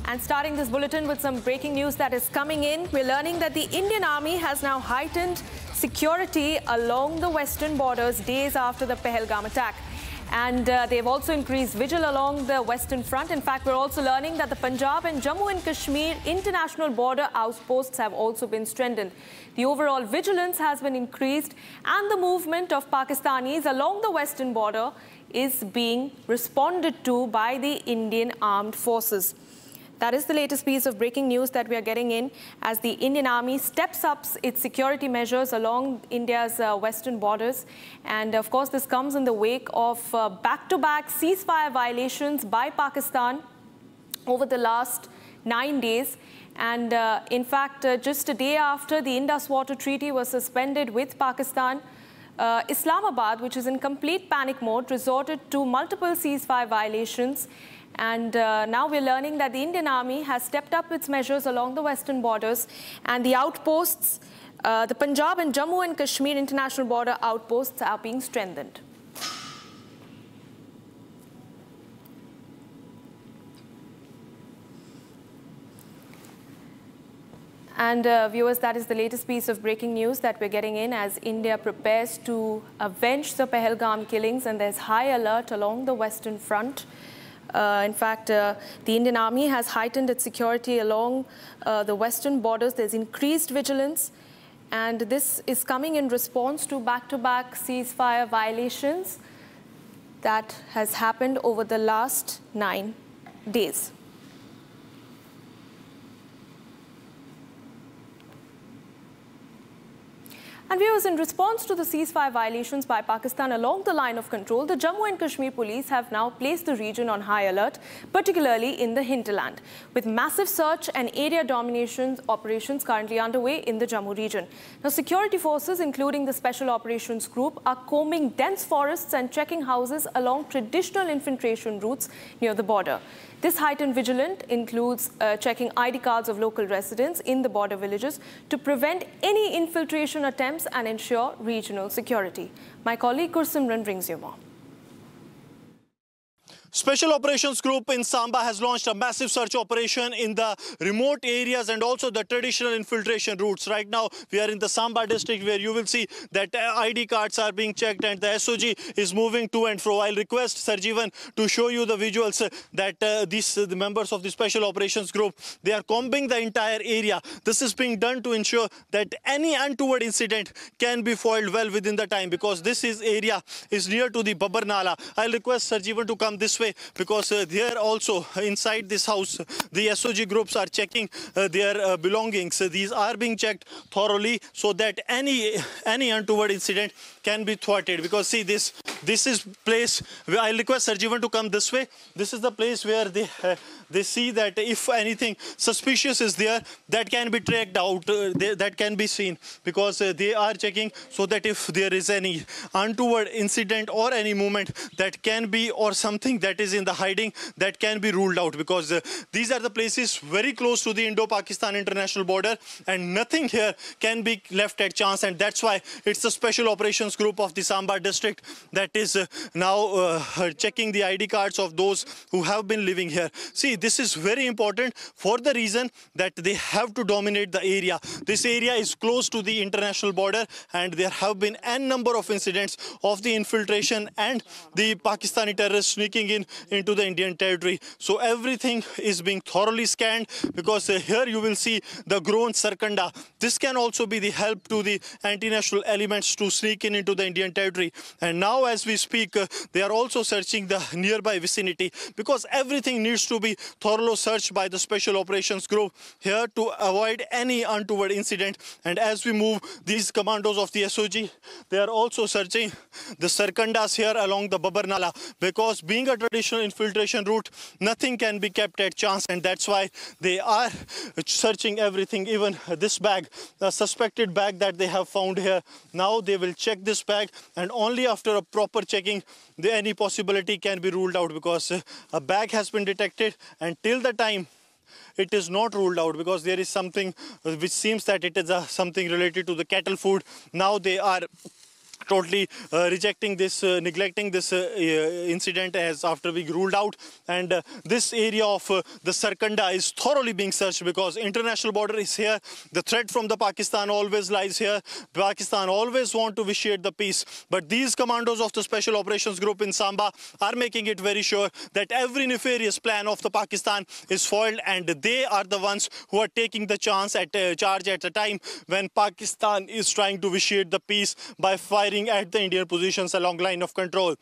And starting this bulletin with some breaking news that is coming in, we're learning that the Indian Army has now heightened security along the western borders days after the Pahalgam attack. And they've also increased vigil along the western front. In fact, we're also learning that the Punjab and Jammu and Kashmir international border outposts have also been strengthened. The overall vigilance has been increased and the movement of Pakistanis along the western border is being responded to by the Indian Armed Forces. That is the latest piece of breaking news that we are getting in as the Indian Army steps up its security measures along India's western borders. And of course, this comes in the wake of back-to-back ceasefire violations by Pakistan over the last 9 days. And in fact, just a day after the Indus Water Treaty was suspended with Pakistan, Islamabad, which is in complete panic mode, resorted to multiple ceasefire violations. And now we're learning that the Indian Army has stepped up its measures along the western borders and the outposts, the Punjab and Jammu and Kashmir international border outposts are being strengthened. And viewers, that is the latest piece of breaking news that we're getting in as India prepares to avenge the Pahalgam killings, and there's high alert along the western front. In fact, the Indian Army has heightened its security along the western borders. There's increased vigilance, and this is coming in response to back-to-back ceasefire violations that has happened over the last 9 days. And viewers, in response to the ceasefire violations by Pakistan along the line of control, the Jammu and Kashmir police have now placed the region on high alert, particularly in the hinterland, with massive search and area domination operations currently underway in the Jammu region. Now, security forces, including the Special Operations Group, are combing dense forests and checking houses along traditional infiltration routes near the border. This heightened vigilance includes checking ID cards of local residents in the border villages to prevent any infiltration attempts and ensure regional security. My colleague Gursimran brings you more. Special Operations Group in Samba has launched a massive search operation in the remote areas and also the traditional infiltration routes. Right now, we are in the Samba district where you will see that ID cards are being checked and the SOG is moving to and fro. I'll request Sarjeevan to show you the visuals that the members of the Special Operations Group, they are combing the entire area. This is being done to ensure that any untoward incident can be foiled well within the time, because this area is near to the Babbar Nala. I'll request Sarjeevan to come this way, because there also inside this house the SOG groups are checking their belongings. These are being checked thoroughly so that any untoward incident can be thwarted. Because see, this is place where I'll request Sarjeevan to come this way. This is the place where they see that if anything suspicious is there, that can be tracked out, that can be seen, because they are checking so that if there is any untoward incident or any movement that can be, or something that is in the hiding, that can be ruled out, because these are the places very close to the Indo-Pakistan international border and nothing here can be left at chance. And that's why it's the Special Operations Group of the Samba district that is now checking the ID cards of those who have been living here. See, this is very important for the reason that they have to dominate the area. This area is close to the international border and there have been n number of incidents of the infiltration and the Pakistani terrorists sneaking into the Indian territory. So everything is being thoroughly scanned, because here you will see the grown Sarkanda. This can also be the help to the anti-national elements to sneak into the Indian territory. And now as we speak, they are also searching the nearby vicinity, because everything needs to be thoroughly searched by the Special Operations Group here to avoid any untoward incident. And as we move, these commandos of the SOG, they are also searching the Sarkandas here along the Babbar Nala, because being a traditional infiltration route, nothing can be kept at chance, and that's why they are searching everything, even this bag, the suspected bag that they have found here. Now they will check this bag, and only after a proper checking any possibility can be ruled out, because a bag has been detected, and till the time it is not ruled out, because there is something which seems that it is something related to the cattle food. Now they are totally rejecting this, neglecting this incident as after being ruled out. And this area of the Sarkanda is thoroughly being searched because international border is here. The threat from the Pakistan always lies here. Pakistan always want to vitiate the peace. But these commandos of the Special Operations Group in Samba are making it very sure that every nefarious plan of the Pakistan is foiled, and they are the ones who are taking the charge at a time when Pakistan is trying to vitiate the peace by firing at the Indian positions along line of control.